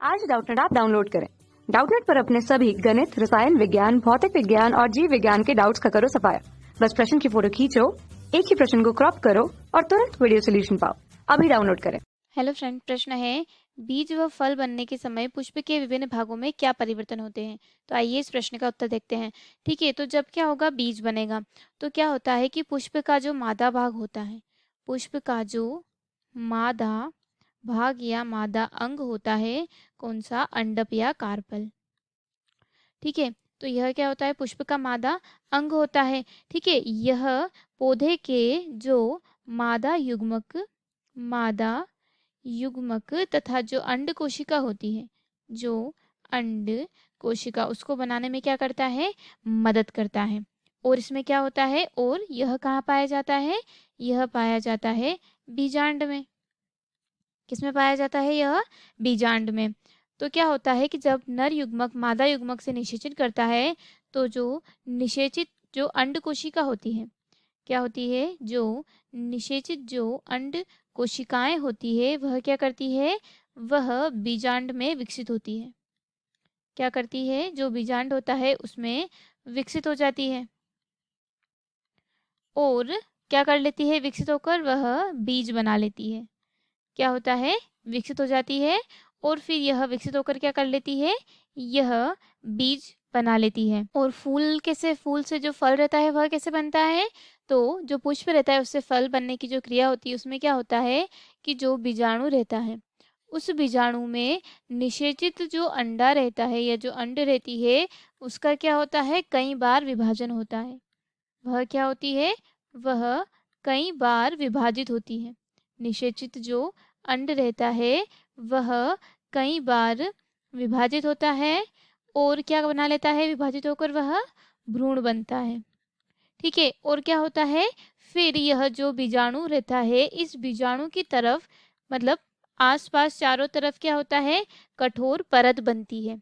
आज Doubtnut app download करें। Doubtnut पर अपने सभी गणित, रसायन विज्ञान, भौतिक विज्ञान और जीव विज्ञान के डाउट्स का करो सफाया। बस प्रश्न की फोटो खींचो, एक ही प्रश्न को क्रॉप करो और तुरंत वीडियो सोल्यूशन पाओ। अभी डाउनलोड करें। हेलो फ्रेंड, प्रश्न है बीज व फल बनने के समय पुष्प के विभिन्न भागों में क्या परिवर्तन होते हैं। तो आइए इस प्रश्न का उत्तर देखते हैं। ठीक है, तो जब क्या होगा, बीज बनेगा तो क्या होता है कि पुष्प का जो मादा भाग होता है, पुष्प का जो मादा भाग या मादा अंग होता है, कौन सा, अंडप या कार्पल। ठीक है, तो यह क्या होता है, पुष्प का मादा अंग होता है। ठीक है, यह पौधे के जो मादा युग्मक तथा जो अंड कोशिका होती है, जो अंड कोशिका, उसको बनाने में क्या करता है, मदद करता है। और इसमें क्या होता है, और यह कहाँ पाया जाता है, यह पाया जाता है बीजांड में। किसमें पाया जाता है, यह बीजांड में। तो क्या होता है कि जब नर युग्मक मादा युग्मक से निषेचन करता है, तो जो निषेचित जो अंड कोशिका होती है, क्या होती है, जो निषेचित जो अंड कोशिकाएं होती है, वह क्या करती है, वह बीजांड में विकसित होती है। क्या करती है, जो बीजांड होता है उसमें विकसित हो जाती है और क्या कर लेती है, विकसित होकर वह बीज बना लेती है। क्या होता है, विकसित हो जाती है और फिर यह विकसित होकर क्या कर लेती है, यह बीज बना लेती है। और फूल से जो फल रहता है वह कैसे बनता है, तो जो पुष्प रहता है उससे फल बनने की जो क्रिया होती है, उसमें क्या होता है कि जो बीजाणु रहता है, उस बीजाणु में निषेचित जो अंडा रहता है या जो अंड रहती है, उसका क्या होता है, कई बार विभाजन होता है। वह क्या होती है, वह कई बार विभाजित होती है। निषेचित जो अंड रहता है वह कई बार विभाजित होता है और क्या बना लेता है, विभाजित होकर वह भ्रूण बनता है। ठीक है, और क्या होता है, फिर यह जो बीजाणु रहता है, इस बीजाणु की तरफ मतलब आसपास चारों तरफ क्या होता है, कठोर परत बनती है।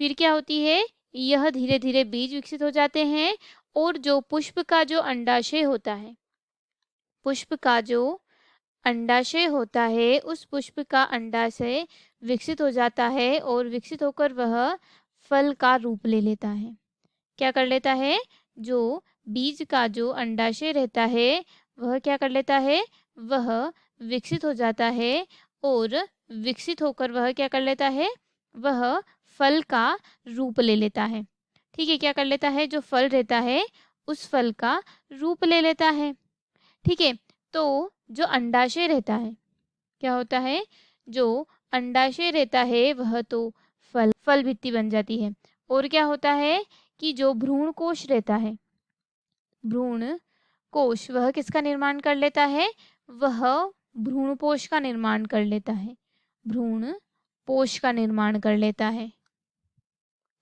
फिर क्या होती है, यह धीरे धीरे बीज विकसित हो जाते हैं और जो पुष्प का जो अंडाशय होता है, पुष्प का जो अंडाशय होता है, उस पुष्प का अंडाशय विकसित हो जाता है और विकसित होकर वह फल का रूप ले लेता है। क्या कर लेता है, जो बीज का जो अंडाशय रहता है वह क्या कर लेता है, वह विकसित हो जाता है और विकसित होकर वह क्या कर लेता है, वह फल का रूप ले लेता है। ठीक है, क्या कर लेता है, जो फल रहता है उस फल का रूप ले लेता है। ठीक है, तो जो अंडाशय रहता है, क्या होता है, जो अंडाशय रहता है वह तो फल भित्ति बन जाती है। और क्या होता है कि जो भ्रूण कोश रहता है, भ्रूण कोश, वह किसका निर्माण कर लेता है, वह भ्रूणपोष का निर्माण कर लेता है, भ्रूण पोष का निर्माण कर लेता है।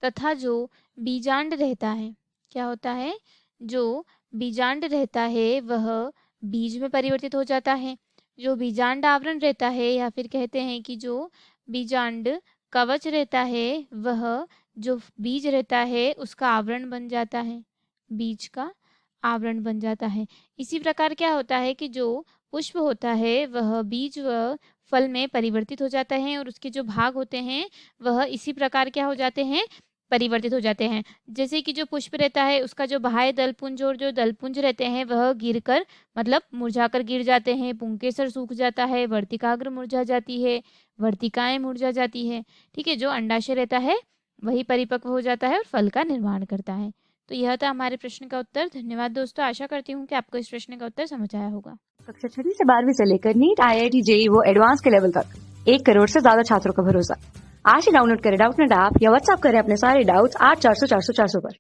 तथा जो बीजांड रहता है, क्या होता है, जो बीजांड रहता है वह बीज में परिवर्तित हो जाता है। जो बीजांड आवरण रहता है या फिर कहते हैं कि जो बीजांड कवच रहता है, वह जो बीज रहता है उसका आवरण बन जाता है, बीज का आवरण बन जाता है। इसी प्रकार क्या होता है कि जो पुष्प होता है वह बीज व फल में परिवर्तित हो जाता है और उसके जो भाग होते हैं वह इसी प्रकार क्या हो जाते हैं, परिवर्तित हो जाते हैं। जैसे कि जो पुष्प रहता है उसका जो बाह्य दलपुंज और जो दलपुंज रहते हैं वह गिरकर मतलब मुरझाकर गिर जाते हैं, पुंकेसर सूख जाता है, वर्तिकाग्र मुरझा जाती है, वर्तिकाएं मुरझा जाती है। ठीक है, जो अंडाशय रहता है वही परिपक्व हो जाता है और फल का निर्माण करता है। तो यह था हमारे प्रश्न का उत्तर। धन्यवाद दोस्तों, आशा करती हूँ कि आपको इस प्रश्न का उत्तर समझ आया होगा। कक्षा 6 से 12वीं से लेकर नीट, IIT, JEE वो एडवांस के लेवल तक 1 करोड़ से ज्यादा छात्रों का भरोसा। आज ही डाउनलोड करें डाउटनेट ऐप या व्हाट्सएप करें अपने सारे डाउट्स 8400 400 400 पर।